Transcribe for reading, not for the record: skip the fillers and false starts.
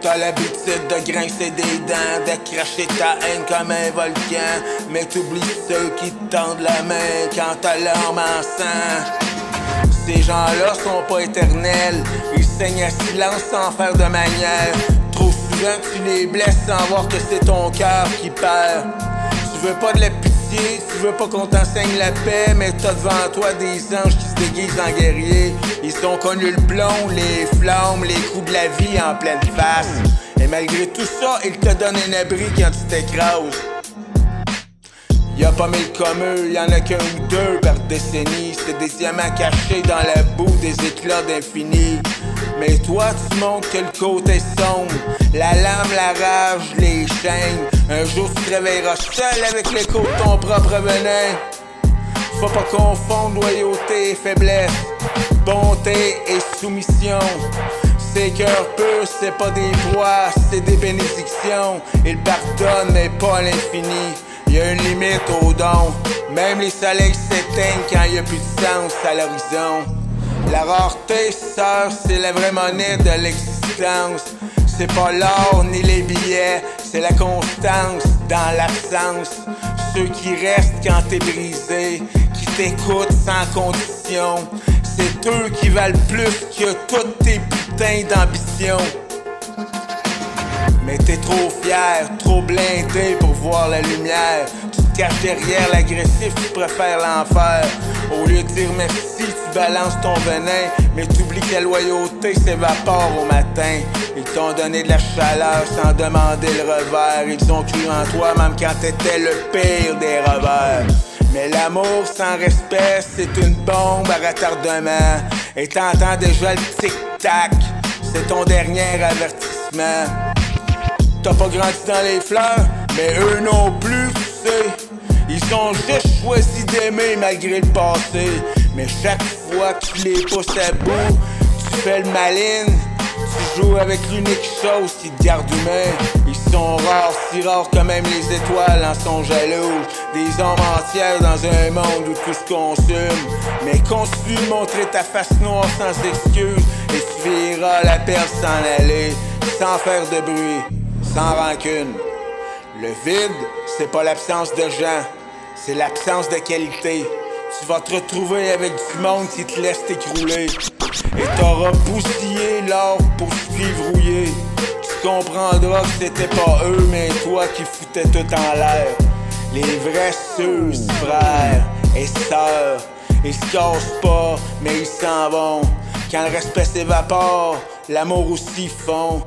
T'as l'habitude de grincer des dents, de cracher ta haine comme un volcan, mais t'oublies ceux qui te tendent la main quand t'as l'arme en sang. Ces gens-là sont pas éternels, ils saignent à silence sans faire de manière. Trop souvent tu les blesses sans voir que c'est ton cœur qui perd. Tu veux pas de la pitié, tu veux pas qu'on t'enseigne la paix, mais t'as devant toi des anges qui se déguisent en guerriers. Ils ont connu le plomb, les flammes, les coups de la vie en pleine face. Et malgré tout ça, ils te donnent un abri quand tu t'écrases. Y'a pas mille comme eux, y'en a qu'un ou deux par décennie. C'est des diamants cachés dans la boue, des éclats d'infini. Mais toi tu montres que le côté sombre, la lame, la rage, les chaînes. Un jour tu te réveilleras seul avec l'écho de ton propre venin. Faut pas confondre loyauté et faiblesse, bonté et soumission. Ces cœurs purs, c'est pas des proies, c'est des bénédictions. Ils pardonnent mais pas à l'infini. Y'a une limite aux dons, même les soleils s'éteignent quand y'a plus de sens à l'horizon. La rareté, sœur, c'est la vraie monnaie de l'existence. C'est pas l'or ni les billets, c'est la constance dans l'absence. Ceux qui restent quand t'es brisé, qui t'écoutent sans condition, c'est eux qui valent plus que toutes tes putains d'ambition. Mais t'es trop fier, trop blindé pour voir la lumière. Tu te caches derrière l'agressif, tu préfères l'enfer. Au lieu de dire merci, tu balances ton venin, mais t'oublies que la loyauté s'évapore au matin. Ils t'ont donné de la chaleur sans demander le revers. Ils ont cru en toi même quand t'étais le pire des revers. Mais l'amour sans respect, c'est une bombe à retardement. Et t'entends déjà le tic-tac, c'est ton dernier avertissement. T'as pas grandi dans les fleurs, mais eux non plus, tu sais. Ils ont juste choisi d'aimer malgré le passé. Mais chaque fois que tu les pousses à bout, tu fais le malin. Tu joues avec l'unique chose qui te garde humain. Ils sont rares, si rares que même les étoiles en sont jalouses. Des hommes entières dans un monde où tout se consume. Mais continue de montrer ta face noire sans excuse, et tu verras la perle s'en aller, sans faire de bruit, sans rancune. Le vide, c'est pas l'absence de gens, c'est l'absence de qualité. Tu vas te retrouver avec du monde qui te laisse t'écrouler, et t'auras bousillé l'or pour suivre rouillé. Tu comprendras que c'était pas eux, mais toi qui foutais tout en l'air. Les vrais ceux, frères et sœurs, ils se cassent pas, mais ils s'en vont. Quand le respect s'évapore, l'amour aussi fond.